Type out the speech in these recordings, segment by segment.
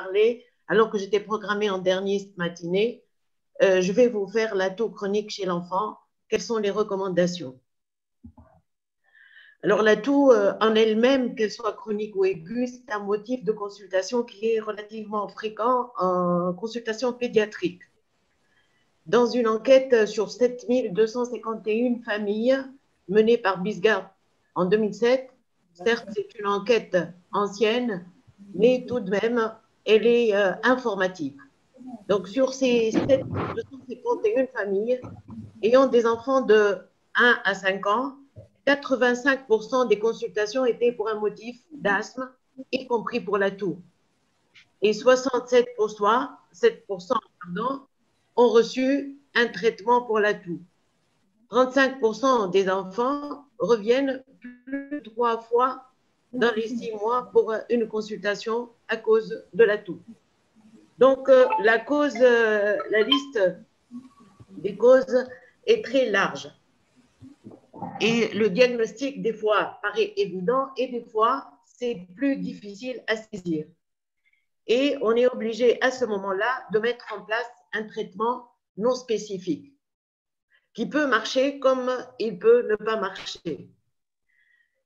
parler, alors que j'étais programmée en dernière matinée. Je vais vous faire la toux chronique chez l'enfant. Quelles sont les recommandations? Alors, la toux en elle-même, qu'elle soit chronique ou aiguë, c'est un motif de consultation qui est relativement fréquent en consultation pédiatrique. Dans une enquête sur 7251 familles menée par Bisgard en 2007, certes, c'est une enquête ancienne, mais tout de même, elle est informative. Donc, sur ces 251 familles ayant des enfants de 1 à 5 ans, 85% des consultations étaient pour un motif d'asthme, y compris pour la toux. Et 67% ont reçu un traitement pour la toux. 35% des enfants reviennent plus de 3 fois dans les 6 mois pour une consultation à cause de la toux. Donc, la liste des causes est très large. Et le diagnostic, des fois, paraît évident et des fois, c'est plus difficile à saisir. Et on est obligé, à ce moment-là, de mettre en place un traitement non spécifique qui peut marcher comme il peut ne pas marcher.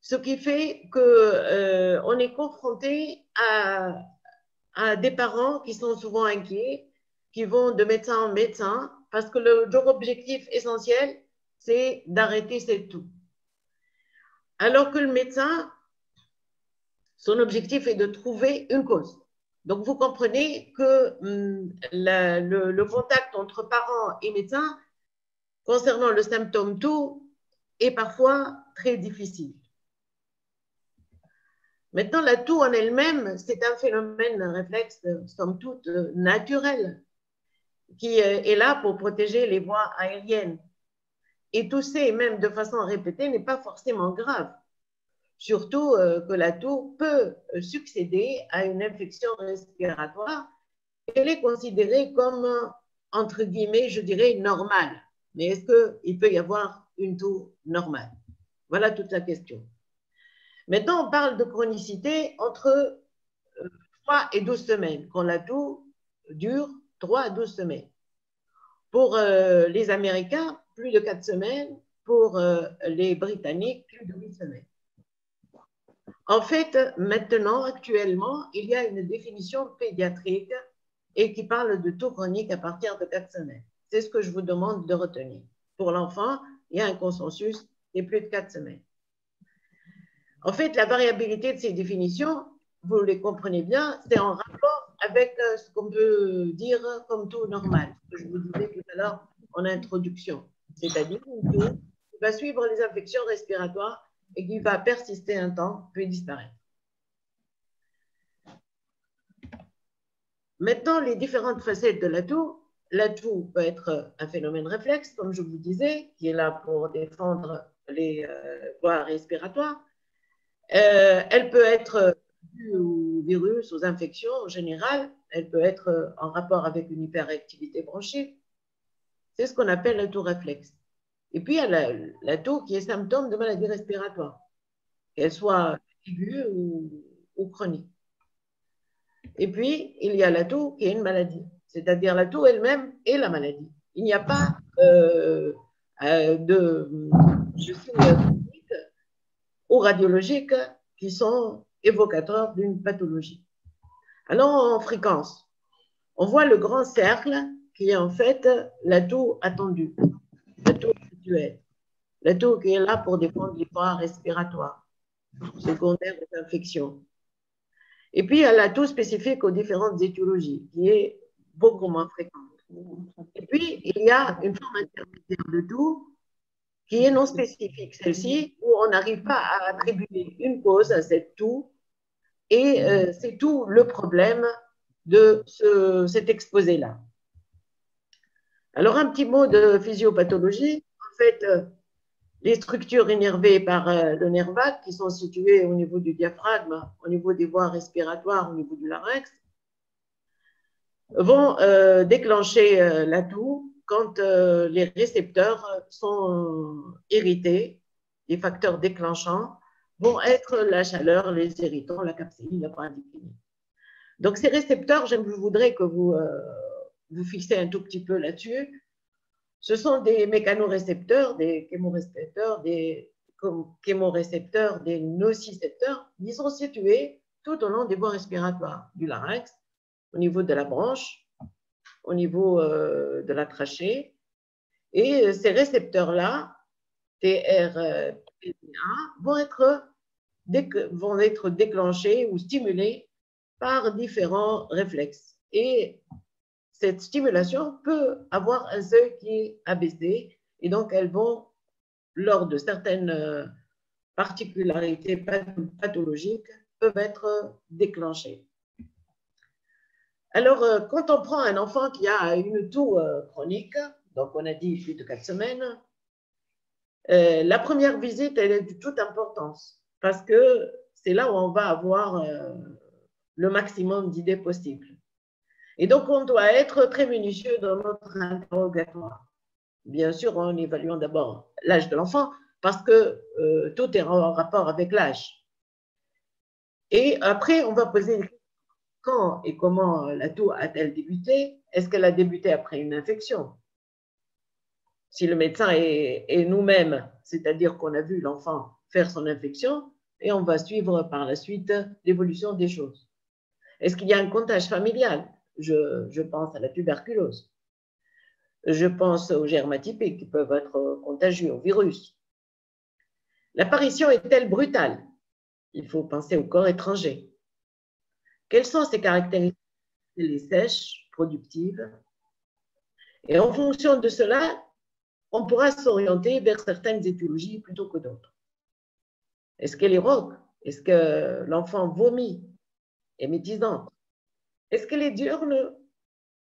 Ce qui fait qu'on est confronté à des parents qui sont souvent inquiets, qui vont de médecin en médecin, parce que leur objectif essentiel, c'est d'arrêter cette toux. Alors que le médecin, son objectif est de trouver une cause. Donc, vous comprenez que le contact entre parents et médecins concernant le symptôme toux est parfois très difficile. Maintenant, la toux en elle-même, c'est un phénomène réflexe, somme toute, naturel, qui est là pour protéger les voies aériennes. Et tousser, même de façon répétée, n'est pas forcément grave. Surtout que la toux peut succéder à une infection respiratoire. Elle est considérée comme, entre guillemets, je dirais, normale. Mais est-ce qu'il peut y avoir une toux normale? Voilà toute la question. Maintenant, on parle de chronicité entre 3 et 12 semaines, quand la toux dure 3 à 12 semaines. Pour les Américains, plus de 4 semaines. Pour les Britanniques, plus de 8 semaines. En fait, maintenant, actuellement, il y a une définition pédiatrique et qui parle de toux chronique à partir de 4 semaines. C'est ce que je vous demande de retenir. Pour l'enfant, il y a un consensus et plus de 4 semaines. En fait, la variabilité de ces définitions, vous les comprenez bien, c'est en rapport avec ce qu'on peut dire comme toux normal, ce que je vous disais tout à l'heure en introduction, c'est-à-dire une toux qui va suivre les infections respiratoires et qui va persister un temps, puis disparaître. Maintenant, les différentes facettes de la toux. La toux peut être un phénomène réflexe, comme je vous disais, qui est là pour défendre les voies respiratoires. Elle peut être due aux virus, aux infections en général. Elle peut être en rapport avec une hyperactivité bronchique. C'est ce qu'on appelle la toux réflexe. Et puis, il y a la toux qui est symptôme de maladie respiratoire, qu'elle soit aiguë ou chronique. Et puis, il y a la toux qui est une maladie, c'est-à-dire la toux elle-même est la maladie. Il n'y a pas de signes cliniques ou radiologiques qui sont évocateurs d'une pathologie. Alors, en fréquence, on voit le grand cercle qui est en fait la toux attendue, la toux habituelle, la toux qui est là pour défendre les voies respiratoires, secondaires aux infections. Et puis, il y a la toux spécifique aux différentes étiologies, qui est beaucoup moins fréquente. Et puis, il y a une forme intermédiaire de toux qui est non spécifique, celle-ci, où on n'arrive pas à attribuer une cause à cette toux. Et c'est tout le problème de cet exposé-là. Alors, un petit mot de physiopathologie. En fait, les structures innervées par le nerf vague qui sont situées au niveau du diaphragme, au niveau des voies respiratoires, au niveau du larynx, vont déclencher la toux quand les récepteurs sont irrités. Les facteurs déclenchants vont être la chaleur, les irritants, la capséine, la bradykine. Donc, ces récepteurs, je voudrais que vous vous fixez un tout petit peu là-dessus. Ce sont des mécanorécepteurs, des chémorécepteurs, des nocicepteurs. Ils sont situés tout au long des voies respiratoires, du larynx, au niveau de la branche, au niveau de la trachée. Et ces récepteurs-là, TRPA, vont être déclenchés ou stimulés par différents réflexes. Et cette stimulation peut avoir un seuil qui est abaissé, et donc elles vont, lors de certaines particularités pathologiques, peuvent être déclenchées. Alors, quand on prend un enfant qui a une toux chronique, donc on a dit plus de 4 semaines, la première visite, elle est de toute importance, parce que c'est là où on va avoir le maximum d'idées possibles. Et donc, on doit être très minutieux dans notre interrogatoire. Bien sûr, en évaluant d'abord l'âge de l'enfant, parce que tout est en rapport avec l'âge. Et après, on va poser quand et comment la toux a-t-elle débuté? Est-ce qu'elle a débuté après une infection? Si le médecin est nous-mêmes, c'est-à-dire qu'on a vu l'enfant faire son infection, et on va suivre par la suite l'évolution des choses. Est-ce qu'il y a un contact familial? Je pense à la tuberculose. Je pense aux germes atypiques qui peuvent être contagieux, au virus. L'apparition est-elle brutale? Il faut penser au corps étranger. Quelles sont ses caractéristiques? Elle est sèche, productive. Et en fonction de cela, on pourra s'orienter vers certaines étiologies plutôt que d'autres. Est-ce qu'elle est rauque? Est-ce que l'enfant vomit? Émétisante? Est-ce qu'elle est diurne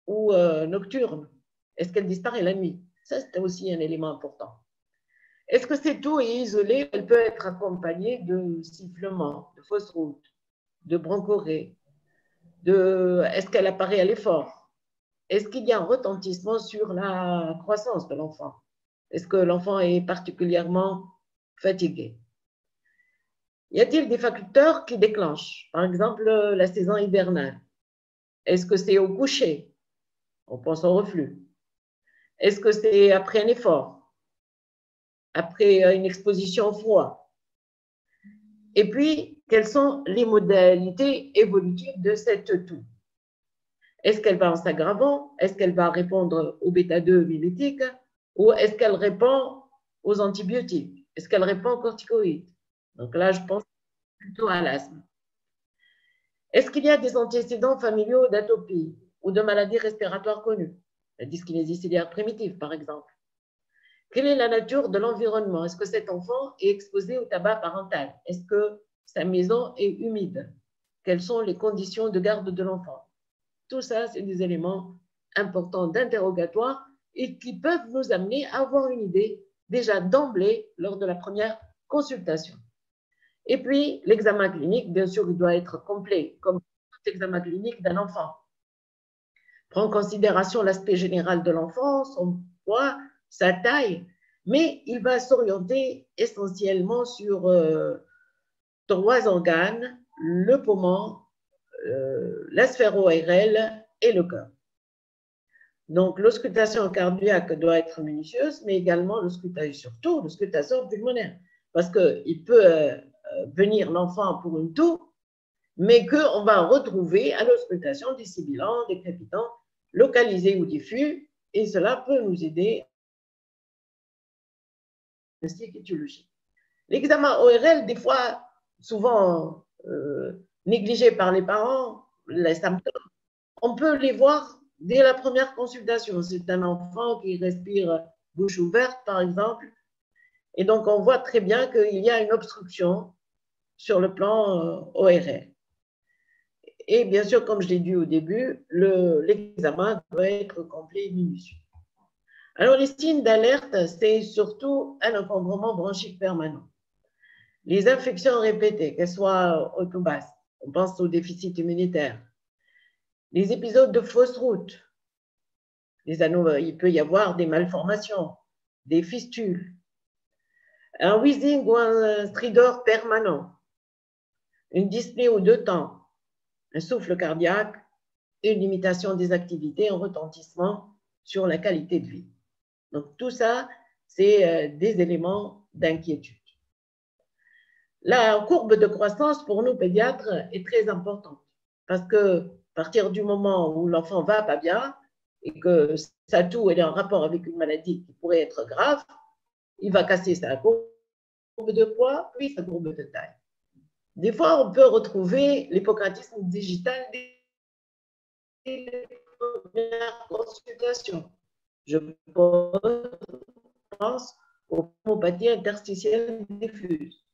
ou nocturne? Est-ce qu'elle disparaît la nuit? Ça, c'est aussi un élément important. Est-ce que cette toux est isolée? Elle peut être accompagnée de sifflements, de fausses routes, de bronchorrhée, est-ce qu'elle apparaît à l'effort? Est-ce qu'il y a un retentissement sur la croissance de l'enfant? Est-ce que l'enfant est particulièrement fatigué? Y a-t-il des facteurs qui déclenchent? Par exemple, la saison hivernale. Est-ce que c'est au coucher? On pense au reflux. Est-ce que c'est après un effort? Après une exposition au froid? Et puis, quelles sont les modalités évolutives de cette toux? Est-ce qu'elle va en s'aggravant? Est-ce qu'elle va répondre au bêta-2 mimétique? Ou est-ce qu'elle répond aux antibiotiques? Est-ce qu'elle répond aux corticoïdes? Donc là, je pense plutôt à l'asthme. Est-ce qu'il y a des antécédents familiaux d'atopie ou de maladies respiratoires connues? La dyskinésie ciliaire primitive, par exemple. Quelle est la nature de l'environnement? Est-ce que cet enfant est exposé au tabac parental? Est-ce que sa maison est humide? Quelles sont les conditions de garde de l'enfant? Tout ça, c'est des éléments importants d'interrogatoire et qui peuvent nous amener à avoir une idée déjà d'emblée lors de la première consultation. Et puis, l'examen clinique, bien sûr, il doit être complet, comme tout examen clinique d'un enfant. Prend en considération l'aspect général de l'enfant, son poids, sa taille, mais il va s'orienter essentiellement sur 3 organes, le poumon, la sphère ORL et le cœur. Donc, l'auscultation cardiaque doit être minutieuse, mais également surtout l'auscultation pulmonaire, parce qu'il peut venir l'enfant pour une toux, mais qu'on va retrouver à l'auscultation des sibilants, des crépitants, localisés ou diffus, et cela peut nous aider à la étiologie. L'examen ORL, des fois, souvent négligé par les parents, les symptômes, on peut les voir dès la première consultation. C'est un enfant qui respire bouche ouverte, par exemple, et donc on voit très bien qu'il y a une obstruction sur le plan ORL. Et bien sûr, comme je l'ai dit au début, l'examen doit être complet et minutieux. Alors, les signes d'alerte, c'est surtout un encombrement bronchique permanent. Les infections répétées, qu'elles soient hautes ou basses, on pense au déficit immunitaire. Les épisodes de fausse route, il peut y avoir des malformations, des fistules, un wheezing ou un stridor permanent, une dyspnée ou 2 temps, un souffle cardiaque, une limitation des activités, un retentissement sur la qualité de vie. Donc, tout ça, c'est des éléments d'inquiétude. La courbe de croissance pour nous pédiatres est très importante parce que à partir du moment où l'enfant va pas bien et que sa toux est en rapport avec une maladie qui pourrait être grave, il va casser sa courbe de poids puis sa courbe de taille. Des fois, on peut retrouver l'hypocratisme digital des premières consultations. Je pense aux homéopathie interstitielle diffuse.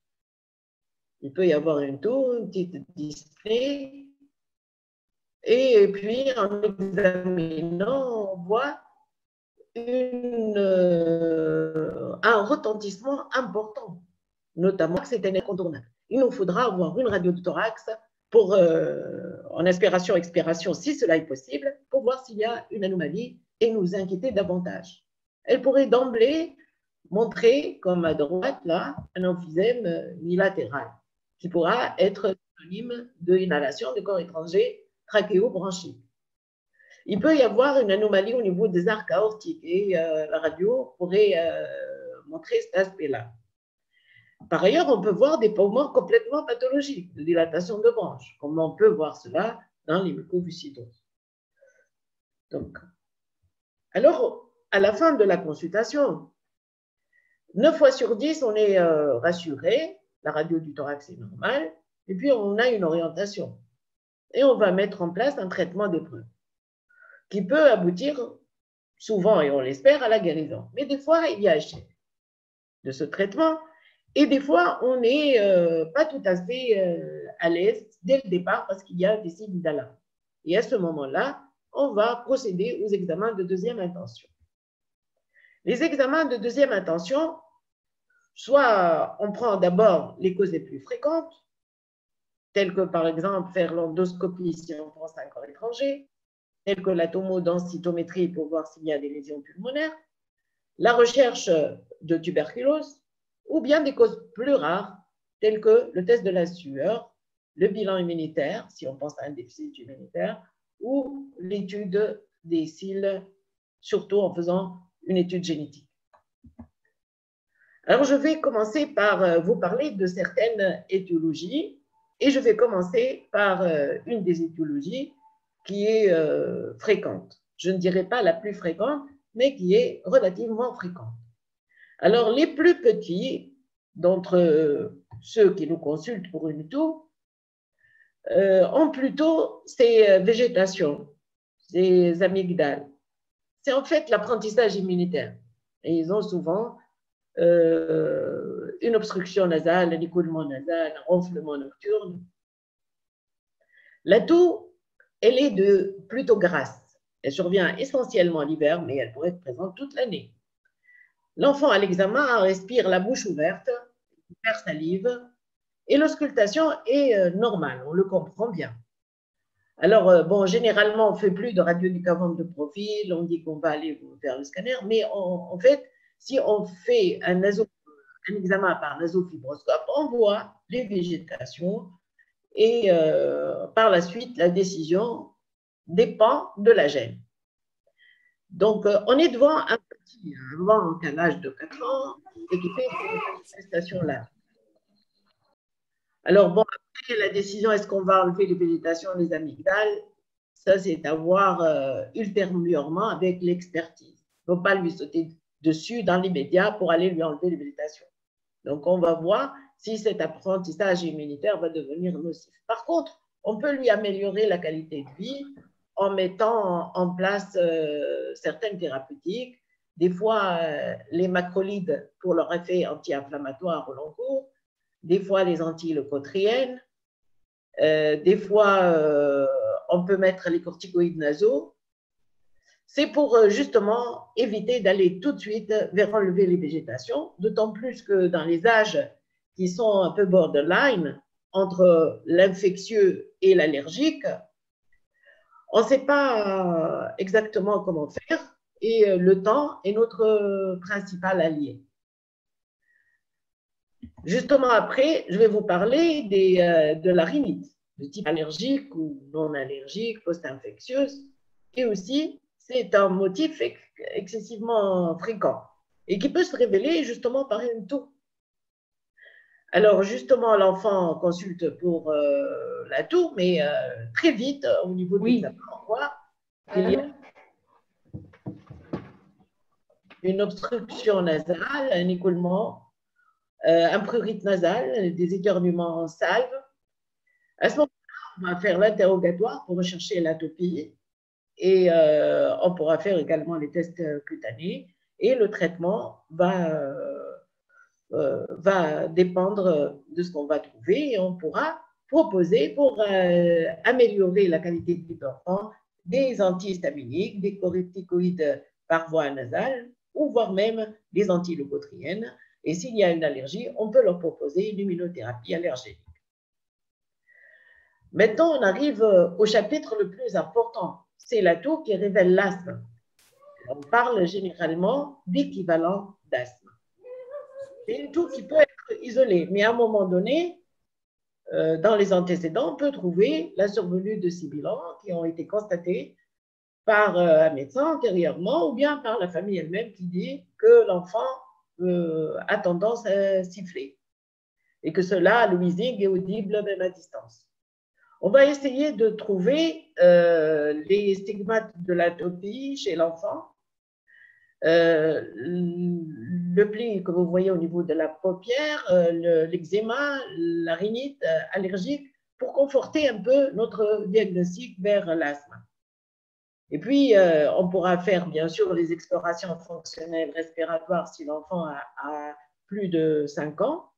Il peut y avoir une toux, une petite dyspnée, et puis en examinant, on voit un retentissement important, notamment que c'est un incontournable. Il nous faudra avoir une radio de thorax pour, en inspiration-expiration, si cela est possible, pour voir s'il y a une anomalie et nous inquiéter davantage. Elle pourrait d'emblée montrer, comme à droite, là, un emphysème bilatéral qui pourra être synonyme d'inhalation de corps étranger trachéo-branchique. Il peut y avoir une anomalie au niveau des arcs aortiques et la radio pourrait montrer cet aspect-là. Par ailleurs, on peut voir des poumons complètement pathologiques, de dilatation de branches, comme on peut voir cela dans les mucoviscidoses. Donc, alors, à la fin de la consultation, 9 fois sur 10, on est rassuré, la radio du thorax est normale, et puis on a une orientation. Et on va mettre en place un traitement d'épreuve qui peut aboutir souvent, et on l'espère, à la guérison. Mais des fois, il y a échec de ce traitement, et des fois, on n'est pas tout à fait à l'aise dès le départ parce qu'il y a des signes d'alarme. Et à ce moment-là, on va procéder aux examens de deuxième intention. Les examens de deuxième intention, soit on prend d'abord les causes les plus fréquentes, telles que par exemple faire l'endoscopie si on pense à un corps étranger, telles que la tomodensitométrie pour voir s'il y a des lésions pulmonaires, la recherche de tuberculose, ou bien des causes plus rares, telles que le test de la sueur, le bilan immunitaire, si on pense à un déficit immunitaire, ou l'étude des cils, surtout en faisant une étude génétique. Alors, je vais commencer par vous parler de certaines étiologies, et je vais commencer par une des étiologies qui est fréquente. Je ne dirais pas la plus fréquente, mais qui est relativement fréquente. Alors, les plus petits d'entre ceux qui nous consultent pour une toux ont plutôt ces végétations, ces amygdales. C'est en fait l'apprentissage immunitaire. Et ils ont souvent une obstruction nasale, un écoulement nasal, un ronflement nocturne. La toux, elle est plutôt grasse. Elle survient essentiellement l'hiver, mais elle pourrait être présente toute l'année. L'enfant à l'examen respire la bouche ouverte, il perd salive, et l'auscultation est normale, on le comprend bien. Alors, bon, généralement, on ne fait plus de radio du cavum de profil, on dit qu'on va aller faire le scanner, mais en fait, si on fait un examen par nasofibroscope, on voit les végétations et par la suite, la décision dépend de la gène. Donc, on est devant un petit enfant qui a l'âge de 4 ans et qui fait cette manifestation-là. Alors, bon, après, la décision, est-ce qu'on va enlever les végétations, les amygdales, ça, c'est à voir ultérieurement avec l'expertise. Il ne faut pas lui sauter dessus dans l'immédiat pour aller lui enlever les végétations. Donc, on va voir si cet apprentissage immunitaire va devenir nocif. Par contre, on peut lui améliorer la qualité de vie en mettant en place certaines thérapeutiques, des fois les macrolides pour leur effet anti-inflammatoire au long cours, des fois les anti-leucotriènes, des fois on peut mettre les corticoïdes nasaux. C'est pour justement éviter d'aller tout de suite vers enlever les végétations, d'autant plus que dans les âges qui sont un peu borderline, entre l'infectieux et l'allergique, on ne sait pas exactement comment faire et le temps est notre principal allié. Justement après, je vais vous parler de la rhinite. de type allergique ou non allergique, post-infectieuse. Et aussi, c'est un motif excessivement fréquent et qui peut se révéler justement par une toux. Alors justement, l'enfant consulte pour la toux, mais très vite, au niveau de l'examen, on voit qu'il y a une obstruction nasale, un écoulement, un prurite nasal, des éternuements en salve. À ce moment-là, on va faire l'interrogatoire pour rechercher l'atopie et on pourra faire également les tests cutanés et le traitement va dépendre de ce qu'on va trouver et on pourra proposer pour améliorer la qualité de vie de l'enfant des antihistaminiques, des corticoïdes par voie nasale ou voire même des antileucotriennes. Et s'il y a une allergie, on peut leur proposer une immunothérapie allergénique. Maintenant, on arrive au chapitre le plus important. C'est la toux qui révèle l'asthme. On parle généralement d'équivalent d'asthme. C'est une toux qui peut être isolée, mais à un moment donné, dans les antécédents, on peut trouver la survenue de sibilants qui ont été constatés par un médecin antérieurement ou bien par la famille elle-même qui dit que l'enfant a tendance à siffler et que cela, le wheezing, est audible même à distance. On va essayer de trouver les stigmates de l'atopie chez l'enfant. Le pli que vous voyez au niveau de la paupière, l'eczéma, la rhinite allergique, pour conforter un peu notre diagnostic vers l'asthme. Et puis, on pourra faire bien sûr les explorations fonctionnelles respiratoires si l'enfant a plus de 5 ans.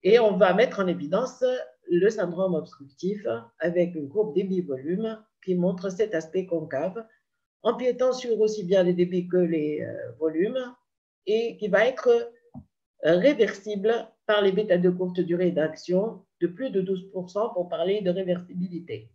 Et on va mettre en évidence le syndrome obstructif avec une courbe débit-volume qui montre cet aspect concave, empiétant sur aussi bien les débits que les volumes et qui va être réversible par les bêta de courte durée d'action de plus de 12% pour parler de réversibilité.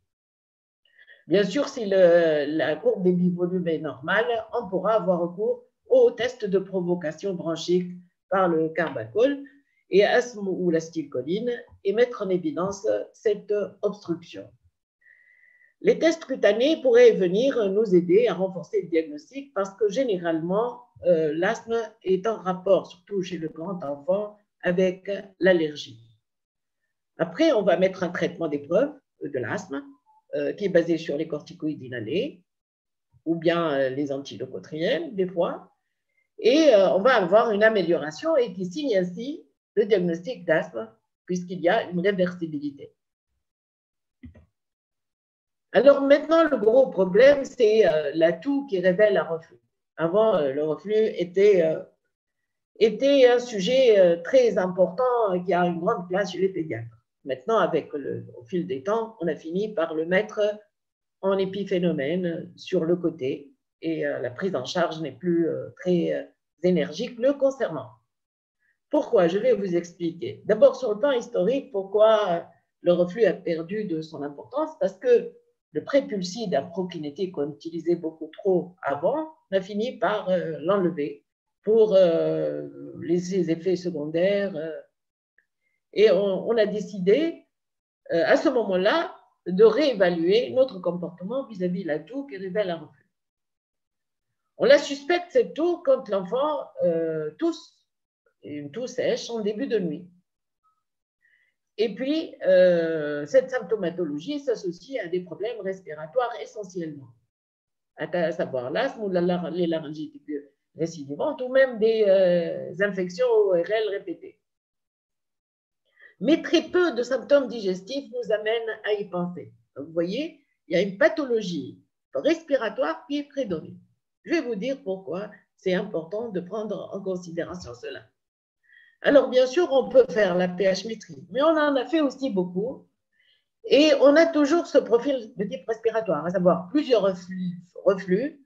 Bien sûr, si la courbe débit-volume est normale, on pourra avoir recours au test de provocation bronchique par le carbachol et asthme ou l'acétylcholine et mettre en évidence cette obstruction. Les tests cutanés pourraient venir nous aider à renforcer le diagnostic parce que généralement, l'asthme est en rapport, surtout chez le grand enfant, avec l'allergie. Après, on va mettre un traitement d'épreuve de l'asthme qui est basé sur les corticoïdes inhalés ou bien les antileucotriennes des fois. Et on va avoir une amélioration et qui signe ainsi le diagnostic d'asthme puisqu'il y a une réversibilité. Alors maintenant, le gros problème, c'est la toux qui révèle un reflux. Avant, le reflux était un sujet très important qui a une grande place chez les pédiatres. Maintenant, au fil des temps, on a fini par le mettre en épiphénomène sur le côté et la prise en charge n'est plus très énergique le concernant. Pourquoi? Je vais vous expliquer. D'abord, sur le plan historique, pourquoi le reflux a perdu de son importance? Parce que le prépulside à prokinétique qu'on utilisait beaucoup trop avant, on a fini par l'enlever pour les effets secondaires. Et on a décidé, à ce moment-là, de réévaluer notre comportement vis-à-vis de la toux qui révèle un reflux. On la suspecte, cette toux, quand l'enfant tousse, une toux sèche en début de nuit. Et puis, cette symptomatologie s'associe à des problèmes respiratoires essentiellement, à savoir l'asthme ou les laryngites récidivantes ou même des infections ORL répétées. Mais très peu de symptômes digestifs nous amènent à y penser. Donc, vous voyez, il y a une pathologie respiratoire qui est prédominante. Je vais vous dire pourquoi c'est important de prendre en considération cela. Alors, bien sûr, on peut faire la pH-métrie, mais on en a fait aussi beaucoup. Et on a toujours ce profil de type respiratoire, à savoir plusieurs reflux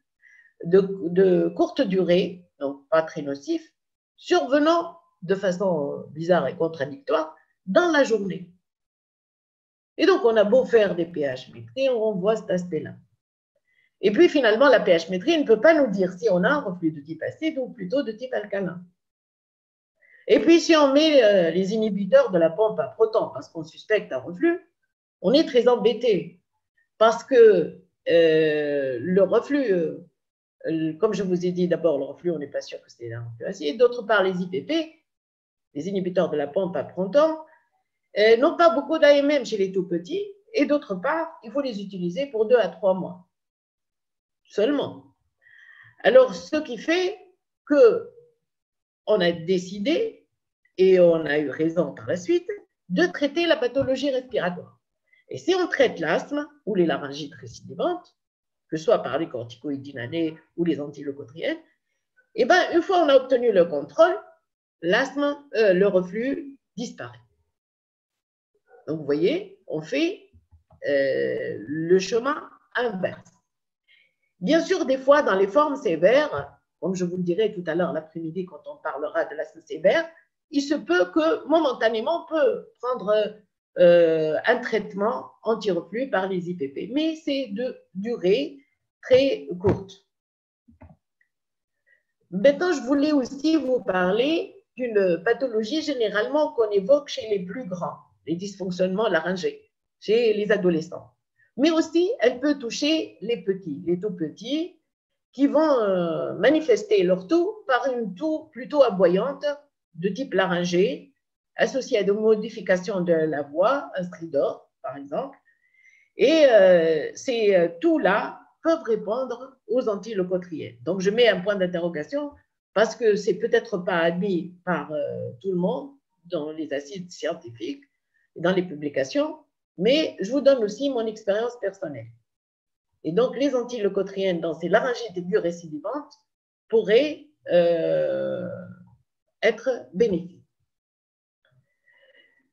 de courte durée, donc pas très nocifs, survenant de façon bizarre et contradictoire dans la journée. Et donc, on a beau faire des pH-métries, on voit cet aspect-là. Et puis, finalement, la pH-métrie ne peut pas nous dire si on a un reflux de type acide ou plutôt de type alcalin. Et puis, si on met les inhibiteurs de la pompe à protons parce qu'on suspecte un reflux, on est très embêté parce que le reflux, comme je vous ai dit, d'abord, le reflux, on n'est pas sûr que c'est un reflux acide. D'autre part, les IPP, les inhibiteurs de la pompe à proton, n'ont pas beaucoup d'AMM chez les tout petits. Et d'autre part, il faut les utiliser pour 2 à 3 mois seulement. Alors, ce qui fait qu'on a décidé, et on a eu raison par la suite, de traiter la pathologie respiratoire. Et si on traite l'asthme ou les laryngites récidivantes, que ce soit par les corticoïdes inhalés ou les antileucotriènes, et bien, une fois on a obtenu le contrôle, l'asthme, le reflux disparaît. Donc, vous voyez, on fait le chemin inverse. Bien sûr, des fois, dans les formes sévères, comme je vous le dirai tout à l'heure l'après-midi quand on parlera de l'asthme sévère, il se peut que momentanément, on peut prendre un traitement anti-reflux par les IPP, mais c'est de durée très courte. Maintenant, je voulais aussi vous parler d'une pathologie généralement qu'on évoque chez les plus grands, les dysfonctionnements laryngés, chez les adolescents. Mais aussi, elle peut toucher les petits, les tout petits, qui vont manifester leur toux par une toux plutôt aboyante de type laryngé, associée à des modifications de la voix, un stridor par exemple. Et ces toux-là peuvent répondre aux antileucotriènes. Donc, je mets un point d'interrogation parce que c'est peut-être pas admis par tout le monde dans les assises scientifiques et dans les publications, mais je vous donne aussi mon expérience personnelle. Et donc, les antileucotriènes dans ces laryngites aiguës récidivantes pourraient être bénéfiques.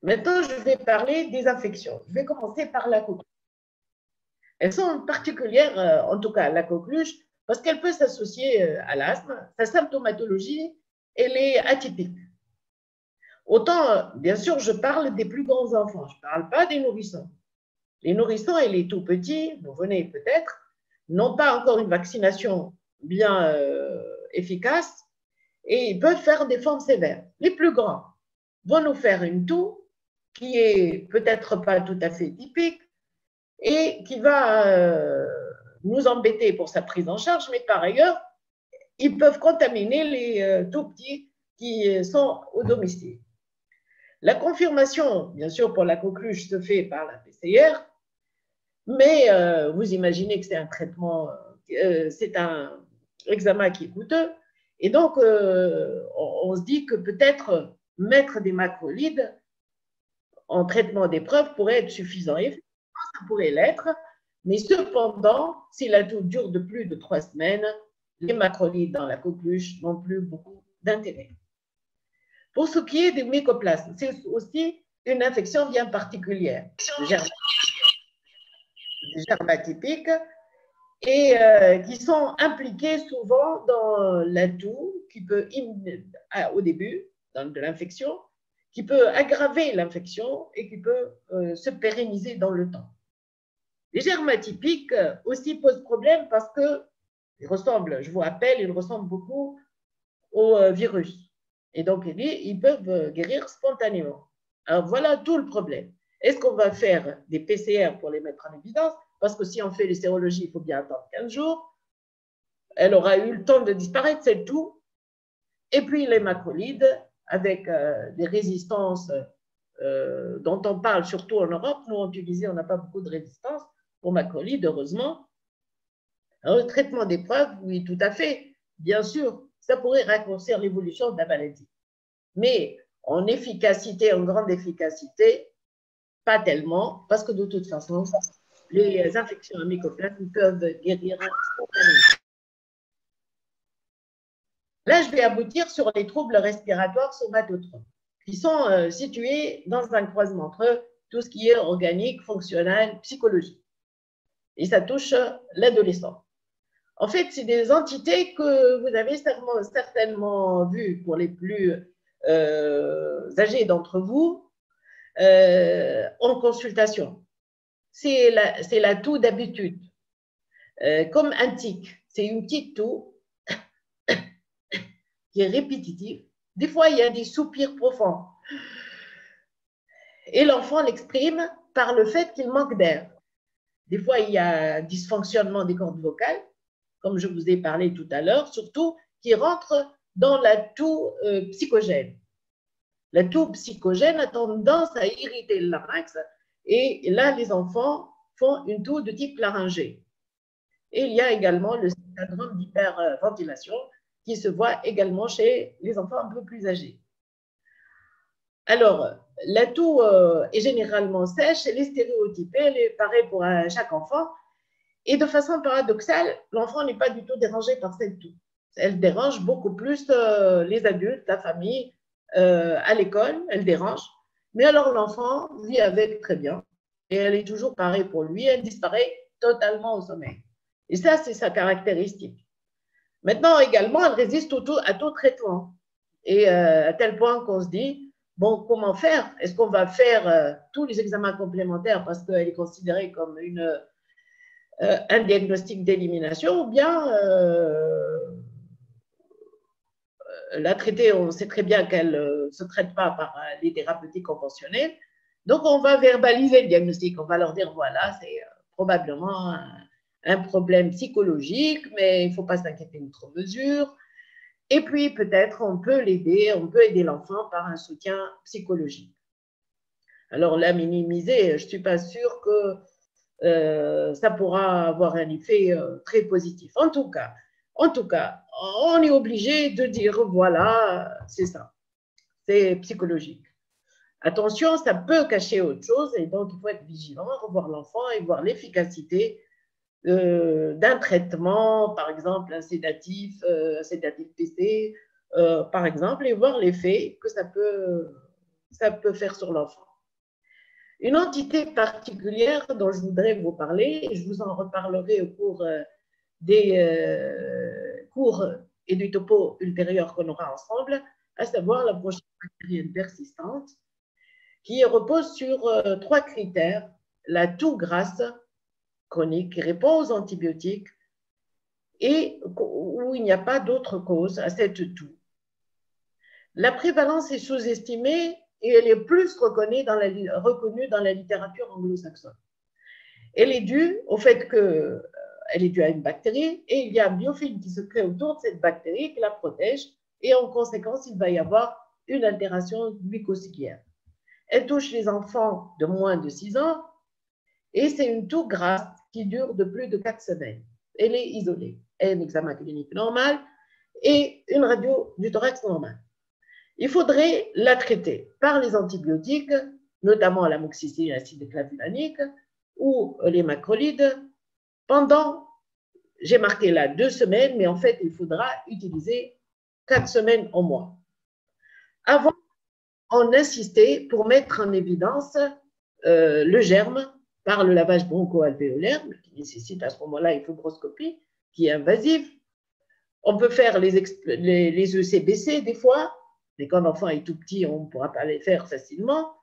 Maintenant, je vais parler des infections. Je vais commencer par la coqueluche. Elles sont particulières, en tout cas la coqueluche, parce qu'elle peut s'associer à l'asthme. Sa symptomatologie, elle est atypique. Autant, bien sûr, je parle des plus grands enfants, je ne parle pas des nourrissons. Les nourrissons et les tout petits, vous venez peut-être, n'ont pas encore une vaccination bien efficace et ils peuvent faire des formes sévères. Les plus grands vont nous faire une toux qui est peut-être pas tout à fait typique et qui va nous embêter pour sa prise en charge, mais par ailleurs, ils peuvent contaminer les tout petits qui sont au domicile. La confirmation, bien sûr, pour la coqueluche se fait par la PCR, mais vous imaginez que c'est un traitement, c'est un examen qui est coûteux, et donc on se dit que peut-être mettre des macrolides en traitement d'épreuve pourrait être suffisant. Et ça pourrait l'être, mais cependant, si la toux dure de plus de 3 semaines, les macrolides dans la coqueluche n'ont plus beaucoup d'intérêt. Pour ce qui est des mycoplasmes, c'est aussi une infection bien particulière, germatypiques, et qui sont impliqués souvent dans la toux, qui peut, au début de l'infection, qui peut aggraver l'infection et qui peut se pérenniser dans le temps. Les germes atypiques aussi posent problème parce qu'ils ressemblent, je vous rappelle, ils ressemblent beaucoup au virus. Et donc, ils peuvent guérir spontanément. Alors, voilà tout le problème. Est-ce qu'on va faire des PCR pour les mettre en évidence? Parce que si on fait les sérologies, il faut bien attendre 15 jours. Elle aura eu le temps de disparaître, c'est tout. Et puis, les macrolides, avec des résistances dont on parle surtout en Europe. Nous, en Tunisie, on n'a pas beaucoup de résistance aux macrolides, heureusement. Alors, le traitement d'épreuve, oui, tout à fait. Bien sûr, ça pourrait raccourcir l'évolution de la maladie. Mais en efficacité, en grande efficacité, pas tellement, parce que de toute façon, les infections à mycoplasme peuvent guérir spontanément. Là, je vais aboutir sur les troubles respiratoires somatotropes, qui sont situés dans un croisement entre tout ce qui est organique, fonctionnel, psychologique. Et ça touche l'adolescent. En fait, c'est des entités que vous avez certainement vues pour les plus âgés d'entre vous en consultation. C'est la toux d'habitude, comme un tic. C'est une petite toux qui est répétitive. Des fois, il y a des soupirs profonds. Et l'enfant l'exprime par le fait qu'il manque d'air. Des fois, il y a dysfonctionnement des cordes vocales, comme je vous ai parlé tout à l'heure, surtout qui rentre dans la toux psychogène. La toux psychogène a tendance à irriter le larynx et là, les enfants font une toux de type laryngée. Et il y a également le syndrome d'hyperventilation qui se voit également chez les enfants un peu plus âgés. Alors, la toux est généralement sèche, elle est stéréotypée, elle est pareille pour chaque enfant. Et de façon paradoxale, l'enfant n'est pas du tout dérangé par cette toux. Elle dérange beaucoup plus les adultes, la famille, à l'école, elle dérange. Mais alors l'enfant vit avec très bien. Et elle est toujours pareille pour lui, elle disparaît totalement au sommeil. Et ça, c'est sa caractéristique. Maintenant, également, elle résiste à tout traitement. Et à tel point qu'on se dit, bon, comment faire? Est-ce qu'on va faire tous les examens complémentaires parce qu'elle est considérée comme un diagnostic d'élimination ou bien la traiter, on sait très bien qu'elle ne se traite pas par les thérapeutiques conventionnelles. Donc, on va verbaliser le diagnostic. On va leur dire, voilà, c'est probablement un problème psychologique, mais il ne faut pas s'inquiéter outre mesure. Et puis, peut-être, on peut aider l'enfant par un soutien psychologique. Alors, la minimiser, je ne suis pas sûre que ça pourra avoir un effet très positif. En tout cas, on est obligé de dire, voilà, c'est ça, c'est psychologique. Attention, ça peut cacher autre chose et donc il faut être vigilant, revoir l'enfant et voir l'efficacité d'un traitement, par exemple un sédatif PC, par exemple, et voir l'effet que ça peut faire sur l'enfant. Une entité particulière dont je voudrais vous parler, et je vous en reparlerai au cours des cours et du topo ultérieur qu'on aura ensemble, à savoir la bronchite bactérienne persistante, qui repose sur 3 critères. La toux grasse chronique qui répond aux antibiotiques et où il n'y a pas d'autre cause à cette toux. La prévalence est sous-estimée et elle est plus reconnue dans la littérature anglo-saxonne. Elle est due au fait qu'elle est due à une bactérie et il y a un biofilm qui se crée autour de cette bactérie qui la protège et en conséquence, il va y avoir une altération mucociliaire. Elle touche les enfants de moins de 6 ans et c'est une toux grasse qui dure de plus de 4 semaines. Elle est isolée. Elle a un examen clinique normal et une radio du thorax normale. Il faudrait la traiter par les antibiotiques, notamment l'amoxicilline, l'acide clavulanique ou les macrolides, pendant, j'ai marqué là 2 semaines, mais en fait, il faudra utiliser 4 semaines au moins. Avant, on insistait pour mettre en évidence le germe par le lavage broncho-alvéolaire, qui nécessite à ce moment-là une fibroscopie, qui est invasive. On peut faire les ECBC des fois, mais quand l'enfant est tout petit, on ne pourra pas les faire facilement.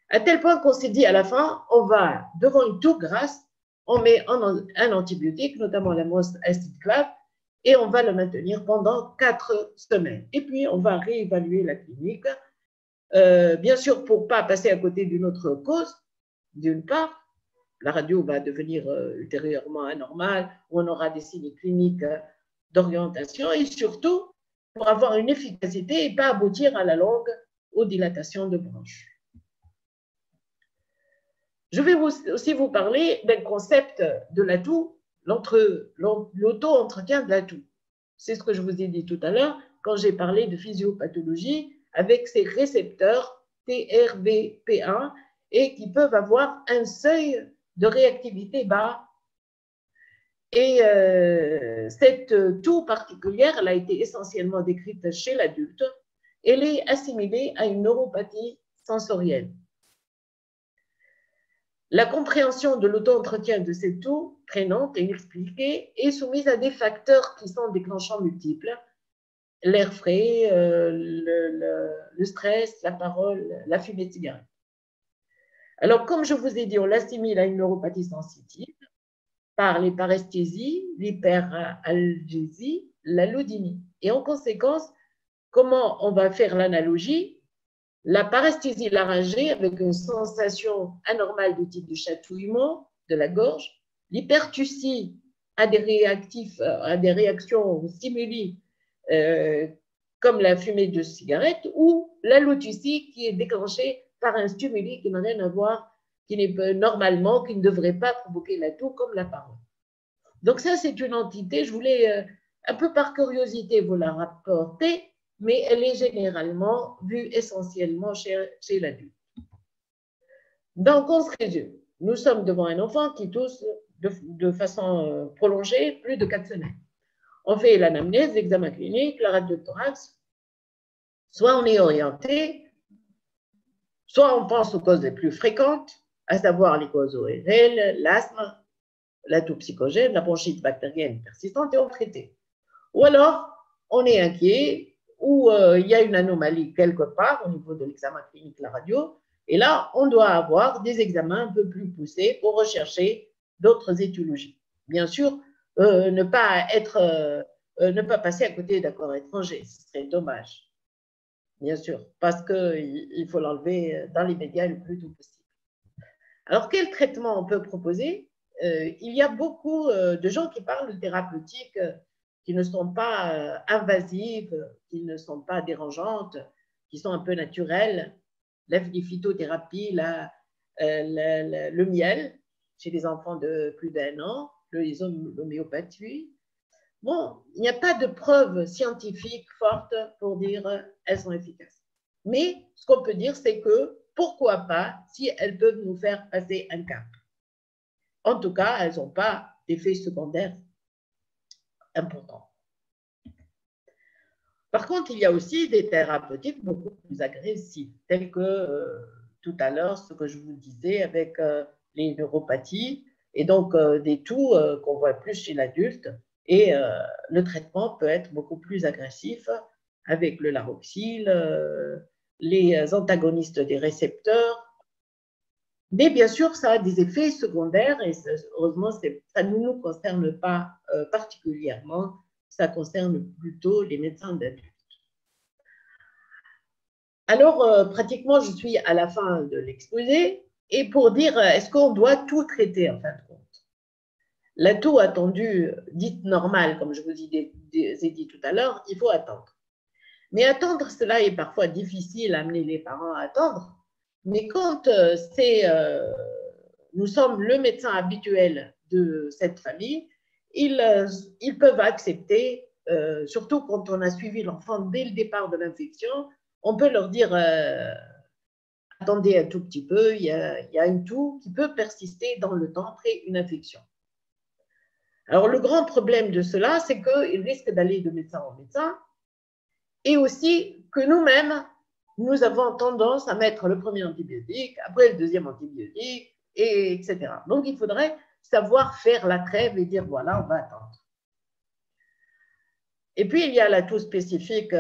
À tel point qu'on s'est dit à la fin, on va, devant une toux grasse, on met un antibiotique, notamment la mousse acide clave, et on va le maintenir pendant 4 semaines. Et puis, on va réévaluer la clinique, bien sûr, pour ne pas passer à côté d'une autre cause, d'une part, la radio va devenir ultérieurement anormale, où on aura des signes cliniques d'orientation, et surtout, pour avoir une efficacité et pas aboutir à la longue aux dilatations de branches. Je vais aussi vous parler d'un concept de la toux, l'auto-entretien de la toux. C'est ce que je vous ai dit tout à l'heure quand j'ai parlé de physiopathologie avec ces récepteurs TRVP1 et qui peuvent avoir un seuil de réactivité bas. Et cette toux particulière, elle a été essentiellement décrite chez l'adulte. Elle est assimilée à une neuropathie sensorielle. La compréhension de l'auto-entretien de cette toux traînante et inexpliquée est soumise à des facteurs qui sont déclenchants multiples. L'air frais, le stress, la parole, la fumée de cigarette. Alors, comme je vous ai dit, on l'assimile à une neuropathie sensitive par les paresthésies, l'hyperalgésie, l'allodynie. Et en conséquence, comment on va faire l'analogie? la paresthésie laryngée avec une sensation anormale du type de chatouillement de la gorge, l'hypertucie à des réactions aux stimuli comme la fumée de cigarette, ou l'hallutucie qui est déclenchée par un stimuli qui n'a rien à voir, qui n'est normalement, qui ne devrait pas provoquer la toux comme la parole. Donc ça, c'est une entité, je voulais un peu par curiosité vous la rapporter, mais elle est généralement vue essentiellement chez l'adulte. Donc, on se résume. Nous sommes devant un enfant qui tousse de façon prolongée plus de 4 semaines. On fait l'anamnèse, l'examen clinique, la radiothorax. Soit on est orienté, soit on pense aux causes les plus fréquentes, à savoir les causes ORL, l'asthme, la toux psychogène, la bronchite bactérienne persistante, et on traite. Ou alors, on est inquiet, ou il y a une anomalie quelque part au niveau de l'examen clinique, la radio, et là, on doit avoir des examens un peu plus poussés pour rechercher d'autres étiologies. Bien sûr, ne pas passer à côté d'un corps étranger, ce serait dommage, bien sûr, parce qu'il faut l'enlever dans les médias le plus tôt possible. Alors, quel traitement on peut proposer? Il y a beaucoup de gens qui parlent de thérapeutiques qui ne sont pas invasives, qui ne sont pas dérangeantes, qui sont un peu naturelles. La phytothérapie, le miel chez les enfants de plus d'1 an, l'homéopathie. Bon, il n'y a pas de preuves scientifiques fortes pour dire elles sont efficaces. Mais ce qu'on peut dire, c'est que pourquoi pas si elles peuvent nous faire passer un cap. En tout cas, elles n'ont pas d'effets secondaires importants. Par contre, il y a aussi des thérapeutiques beaucoup plus agressives, telles que tout à l'heure, ce que je vous disais avec les neuropathies, et donc des toux qu'on voit plus chez l'adulte, et le traitement peut être beaucoup plus agressif avec le laroxyle, les antagonistes des récepteurs. Mais bien sûr, ça a des effets secondaires et heureusement, ça ne nous concerne pas particulièrement, ça concerne plutôt les médecins d'adultes. Alors, pratiquement, je suis à la fin de l'exposé et pour dire, est-ce qu'on doit tout traiter en fin de compte? La toux attendue, dite normale, comme je vous ai dit tout à l'heure, il faut attendre. Mais attendre, cela est parfois difficile, amener les parents à attendre. Mais quand nous sommes le médecin habituel de cette famille, ils peuvent accepter, surtout quand on a suivi l'enfant dès le départ de l'infection, on peut leur dire attendez un tout petit peu, il y a une toux qui peut persister dans le temps après une infection. Alors, le grand problème de cela, c'est qu'ils risquent d'aller de médecin en médecin et aussi que nous-mêmes, nous avons tendance à mettre le premier antibiotique, après le deuxième antibiotique, etc. Donc, il faudrait savoir faire la trêve et dire, voilà, on va attendre. Et puis, il y a la toux spécifique.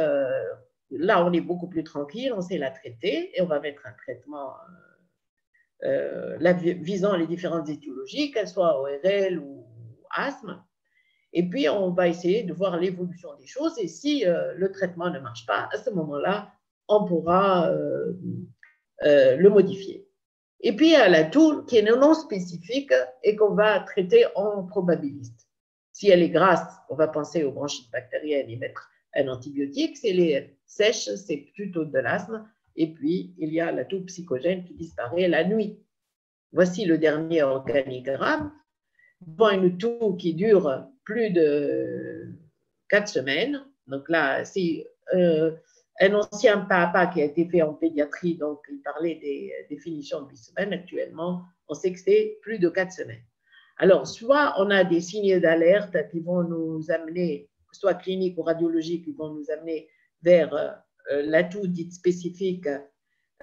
Là, on est beaucoup plus tranquille, on sait la traiter et on va mettre un traitement visant les différentes étiologies, qu'elles soient ORL ou asthme. Et puis, on va essayer de voir l'évolution des choses. Et si le traitement ne marche pas, à ce moment-là, on pourra le modifier. Et puis, il y a la toux qui est non spécifique et qu'on va traiter en probabiliste. Si elle est grasse, on va penser aux bronchites bactériennes et mettre un antibiotique. Si elle est sèche, c'est plutôt de l'asthme. Et puis, il y a la toux psychogène qui disparaît la nuit. Voici le dernier organigramme. Devant une toux qui dure plus de 4 semaines. Donc là, si un ancien papa qui a été fait en pédiatrie, donc il parlait des définitions de 8 semaines, actuellement, on sait que c'est plus de 4 semaines. Alors, soit on a des signes d'alerte qui vont nous amener, que ce soit cliniques ou radiologiques, qui vont nous amener vers la toux dite spécifique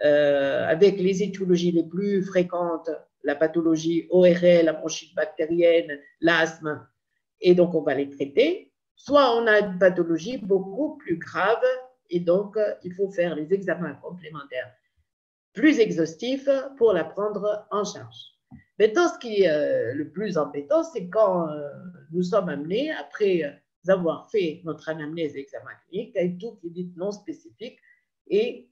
avec les étiologies les plus fréquentes, la pathologie ORL, la bronchite bactérienne, l'asthme, et donc on va les traiter. Soit on a une pathologie beaucoup plus grave, et donc il faut faire les examens complémentaires plus exhaustifs pour la prendre en charge. Maintenant, ce qui est le plus embêtant, c'est quand nous sommes amenés, après avoir fait notre anamnèse et examen clinique, à une toux qui est dite non spécifique, Et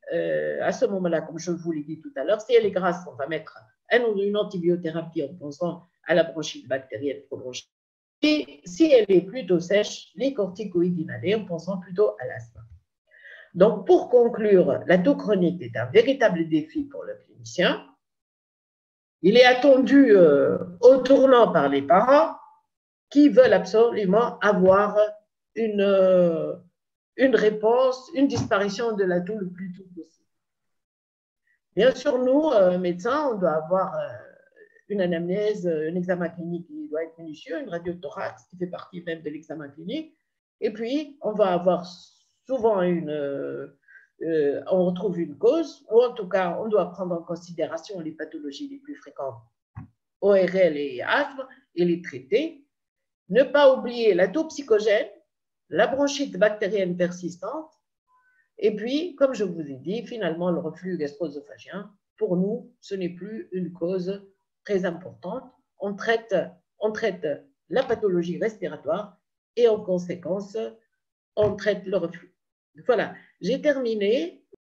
à ce moment-là, comme je vous l'ai dit tout à l'heure, si elle est grasse, on va mettre une antibiothérapie en pensant à la bronchite bactérienne prolongée. Et si elle est plutôt sèche, les corticoïdes inhalés en pensant plutôt à l'asthme. Donc, pour conclure, la toux chronique est un véritable défi pour le clinicien. Il est attendu au tournant par les parents qui veulent absolument avoir une réponse, une disparition de la toux le plus tôt possible. Bien sûr, nous, médecins, on doit avoir une anamnèse, un examen clinique qui doit être minutieux, une radio de thorax qui fait partie même de l'examen clinique. Et puis, on va avoir souvent on retrouve une cause, ou en tout cas, on doit prendre en considération les pathologies les plus fréquentes, ORL et asthme, et les traiter. Ne pas oublier la toux psychogène, la bronchite bactérienne persistante, et puis, comme je vous ai dit, finalement, le reflux gastro-œsophagien, pour nous, ce n'est plus une cause très importante. On traite la pathologie respiratoire et en conséquence, on traite le reflux. Voilà, j'ai terminé.